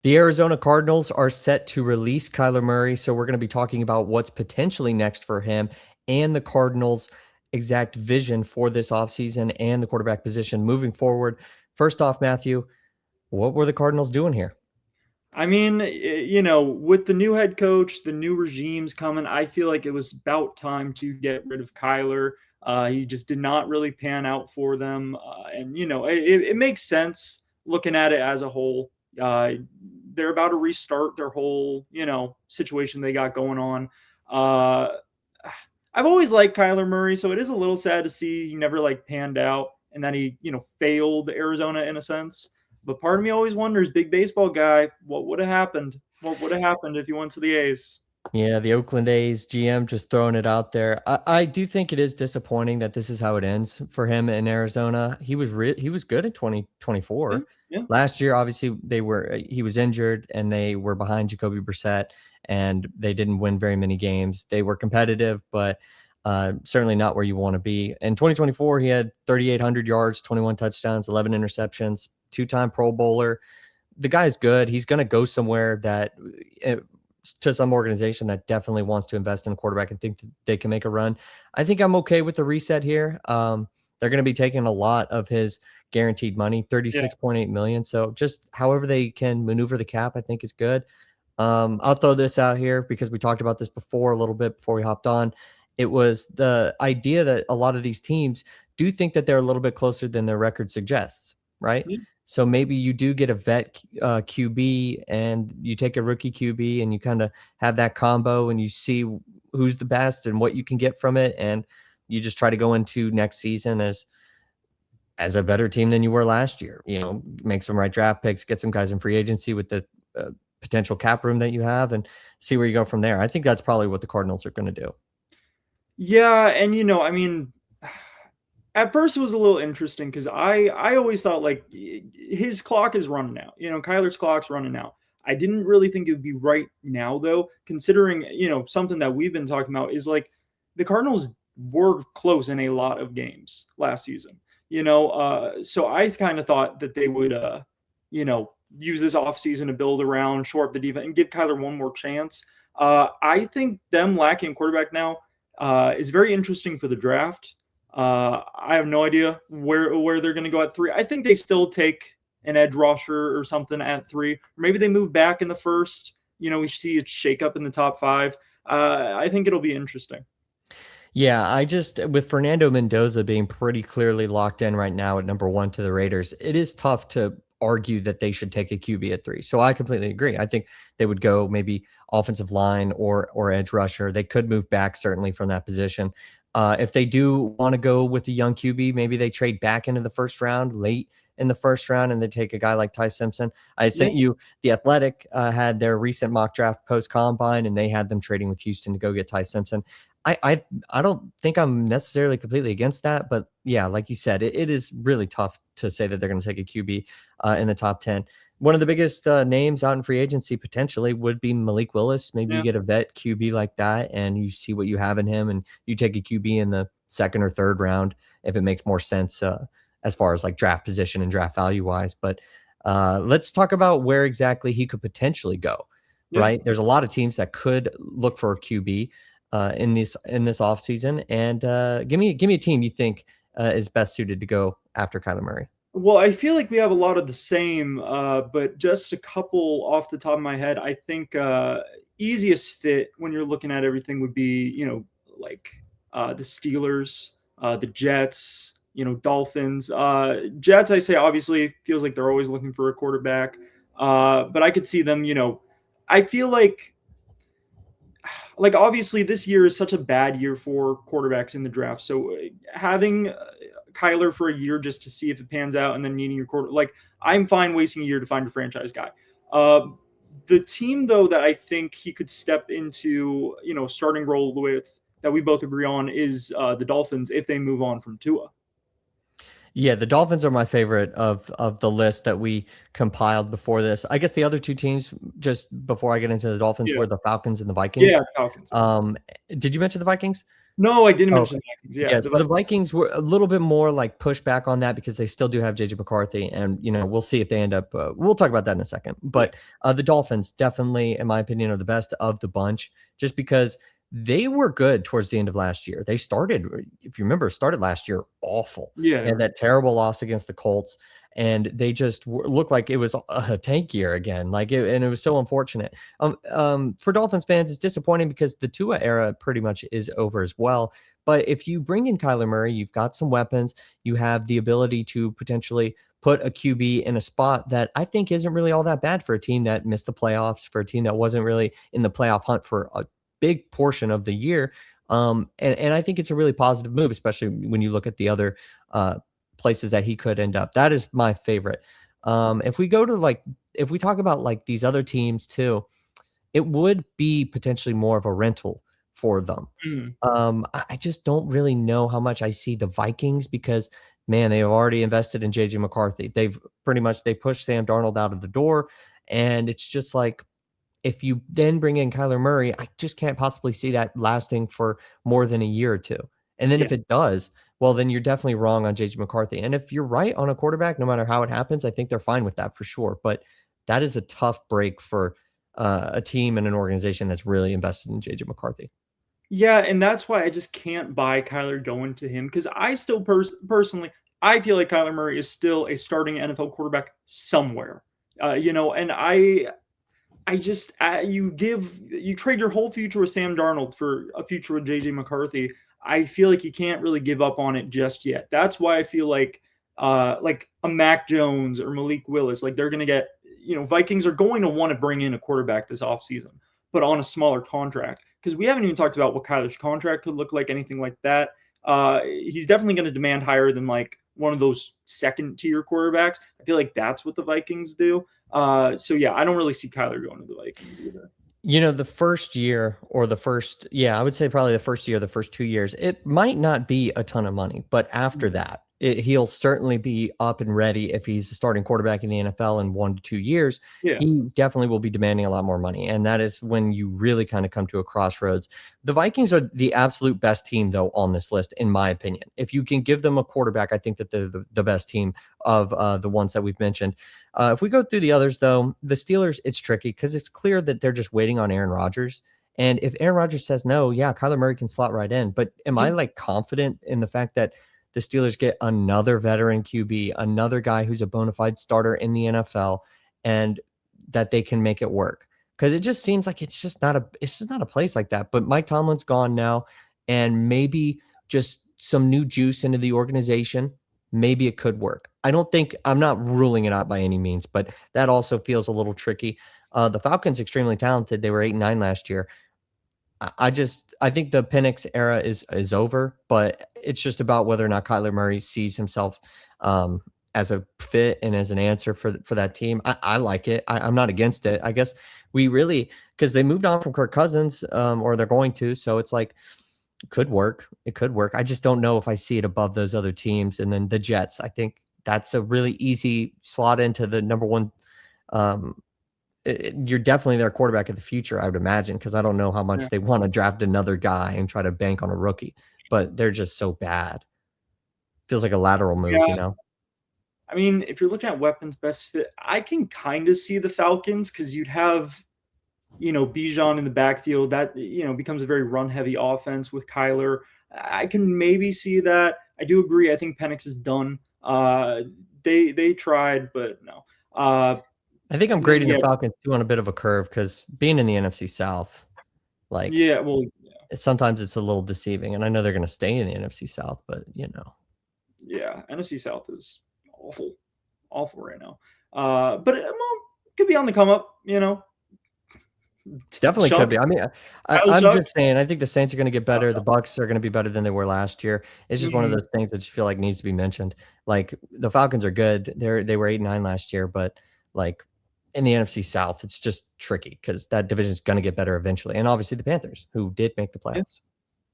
The Arizona Cardinals are set to release Kyler Murray, so we're going to be talking about what's potentially next for him and the Cardinals' exact vision for this offseason and the quarterback position moving forward. First off, Matthew, what were the Cardinals doing here? I mean, with the new head coach, the new regimes coming, I feel like it was about time to get rid of Kyler. He just did not really pan out for them. And, it makes sense looking at it as a whole. Uh, they're about to restart their whole, situation they got going on. Uh, I've always liked Kyler Murray, so it is a little sad to see he never like panned out and that he, failed Arizona in a sense. But part of me always wonders, big baseball guy, what would have happened? What would have happened if he went to the A's? Yeah, the Oakland A's GM just throwing it out there. I do think it is disappointing that this is how it ends for him in Arizona. He was good in Yeah, 2024. yeah, Last year, obviously, he was injured and they were behind Jacoby Brissett and they didn't win very many games. They were competitive, but certainly not where you want to be. In 2024, he had 3,800 yards, 21 touchdowns, 11 interceptions, two-time Pro Bowler. The guy's good. He's going to go somewhere that to some organization that definitely wants to invest in a quarterback and think that they can make a run. I think I'm okay with the reset here. They're going to be taking a lot of his guaranteed money, yeah. 36.8 million. So just however they can maneuver the cap, I think is good. I'll throw this out here because we talked about this before a little bit before we hopped on. It was the idea that a lot of these teams do think that they're a little bit closer than their record suggests, right? Yeah. So maybe you do get a vet QB and you take a rookie QB and you kind of have that combo and you see who's the best and what you can get from it. And you just try to go into next season as a better team than you were last year. Make some right draft picks, get some guys in free agency with the potential cap room that you have, and see where you go from there. I think that's probably what the Cardinals are going to do. Yeah, and I mean, at first it was a little interesting because I always thought like his clock is running out. Kyler's clock's running out. I didn't really think it would be right now though, considering something that we've been talking about is like the Cardinals were close in a lot of games last season. So I kind of thought that they would use this offseason to build around, shore up the defense, and give Kyler one more chance. I think them lacking quarterback now is very interesting for the draft. I have no idea where they're going to go at 3. I think they still take an edge rusher or something at 3. Or maybe they move back in the first. We see it shake up in the top 5. I think it'll be interesting. Yeah, I just with Fernando Mendoza being pretty clearly locked in right now at number 1 to the Raiders, it is tough to argue that they should take a QB at 3. So I completely agree. I think they would go maybe offensive line or edge rusher. They could move back certainly from that position. If they do want to go with a young QB, maybe they trade back into the first round, late in the first round, and they take a guy like Ty Simpson. I Yeah. sent you the Athletic had their recent mock draft post combine, and they had them trading with Houston to go get Ty Simpson. I don't think I'm necessarily completely against that, but yeah, like you said, it is really tough to say that they're going to take a QB in the top 10. One of the biggest names out in free agency potentially would be Malik Willis. Maybe you Yeah. get a vet QB like that and you see what you have in him and you take a QB in the second or third round if it makes more sense as far as like draft position and draft value wise. But let's talk about where exactly he could potentially go, Yeah. right? There's a lot of teams that could look for a QB in this offseason. And give me a team you think is best suited to go after Kyler Murray. Well, I feel like we have a lot of the same, but just a couple off the top of my head. I think easiest fit when you're looking at everything would be, like the Steelers, the Jets, Dolphins. Jets, I say obviously feels like they're always looking for a quarterback, but I could see them. I feel like obviously this year is such a bad year for quarterbacks in the draft. So having Kyler for a year just to see if it pans out and then needing your quarter, like I'm fine wasting a year to find a franchise guy. The team though that I think he could step into, starting role with that we both agree on is the Dolphins if they move on from Tua. Yeah, the Dolphins are my favorite of the list that we compiled before this. I guess the other two teams, just before I get into the Dolphins, Yeah, were the Falcons and the yeah, Vikings. Falcons. Um, did you mention the Vikings? No, I didn't Oh, mention okay. the Vikings. Yeah, Yeah, so the Vikings were a little bit more like pushback on that because they still do have JJ McCarthy, and we'll see if they end up. We'll talk about that in a second. yeah, But the Dolphins definitely, in my opinion, are the best of the bunch, just because they were good towards the end of last year. They started, if you remember, started last year awful. yeah, They they had were. that terrible loss against the Colts, and they just looked like it was a tank year again. And it was so unfortunate. For Dolphins fans, it's disappointing because the Tua era pretty much is over as well. But if you bring in Kyler Murray, you've got some weapons. You have the ability to potentially put a QB in a spot that I think isn't really all that bad for a team that missed the playoffs, for a team that wasn't really in the playoff hunt for a big portion of the year. And I think it's a really positive move, especially when you look at the other uh, places that he could end up. That is my favorite. If we go to if we talk about like these other teams too, it would be potentially more of a rental for them. Mhm. I just don't really know how much I see the Vikings because, man, they have already invested in JJ McCarthy. They pushed Sam Darnold out of the door, and it's just like if you then bring in Kyler Murray, I just can't possibly see that lasting for more than a year or two. And then Yeah. if it does, well, then you're definitely wrong on JJ McCarthy. And if you're right on a quarterback, no matter how it happens, I think they're fine with that for sure. But that is a tough break for a team and an organization that's really invested in JJ McCarthy. Yeah, and that's why I just can't buy Kyler going to him because I still personally I feel like Kyler Murray is still a starting NFL quarterback somewhere. And I just you trade your whole future with Sam Darnold for a future with JJ McCarthy. I feel like you can't really give up on it just yet. That's why I feel like a Mac Jones or Malik Willis, like they're gonna get, Vikings are going to want to bring in a quarterback this offseason, but on a smaller contract. Because we haven't even talked about what Kyler's contract could look like, anything like that. He's definitely going to demand higher than like one of those second tier quarterbacks. I feel like that's what the Vikings do. So yeah, I don't really see Kyler going to the Vikings either. The first year or yeah, I would say probably the first year, the first 2 years, it might not be a ton of money, but after that, he'll certainly be up and ready if he's a starting quarterback in the NFL in 1 to 2 years. Yeah. He definitely will be demanding a lot more money. And that is when you really kind of come to a crossroads. The Vikings are the absolute best team, though, on this list, in my opinion. If you can give them a quarterback, I think that they're the best team of the ones that we've mentioned. If we go through the others, though, the Steelers, it's tricky because it's clear that they're just waiting on Aaron Rodgers. And if Aaron Rodgers says no, yeah, Kyler Murray can slot right in. But am I Yeah. like confident in the fact that the Steelers get another veteran QB, another guy who's a bona fide starter in the NFL, and that they can make it work? Because it just seems like it's just not a place like that. But Mike Tomlin's gone now, and maybe just some new juice into the organization, maybe it could work. I'm not ruling it out by any means, but that also feels a little tricky. The Falcons extremely talented. They were 8-9 last year. I think the Penix era is over, but it's just about whether or not Kyler Murray sees himself as a fit and as an answer for that team. I like it. I'm not against it. I guess we really, because they moved on from Kirk Cousins, or they're going to, so it's like it could work. It could work. I just don't know if I see it above those other teams. And then the Jets, I think that's a really easy slot into the number one. Um, you're definitely their quarterback of the future, I would imagine, because I don't know how Yeah. much they want to draft another guy and try to bank on a rookie, but they're just so bad. Feels like a lateral move, Yeah. I mean, if you're looking at weapons best fit, I can kind of see the Falcons because you'd have, Bijan in the backfield. That, becomes a very run heavy offense with Kyler. I can maybe see that. I do agree. I think Penix is done. They tried, but no. I think I'm And then grading the yeah, Falcons too on a bit of a curve because being in the NFC South, like yeah, well, sometimes it's a little deceiving. And I know they're going to stay in the NFC South, but yeah, NFC South is awful, awful right now. But well, could be on the come up. definitely could Chuck, be. I mean, Kyle I'm Chuck. just saying. I think the Saints are going to get better. The Bucks are going to be better than they were last year. It's just one of Mhm. those things that just feel like needs to be mentioned. Like the Falcons are good. They were 8-9 last year, but like in the NFC South, it's just tricky because that division is going to get better eventually. And obviously the Panthers, who did make the Yeah. playoffs.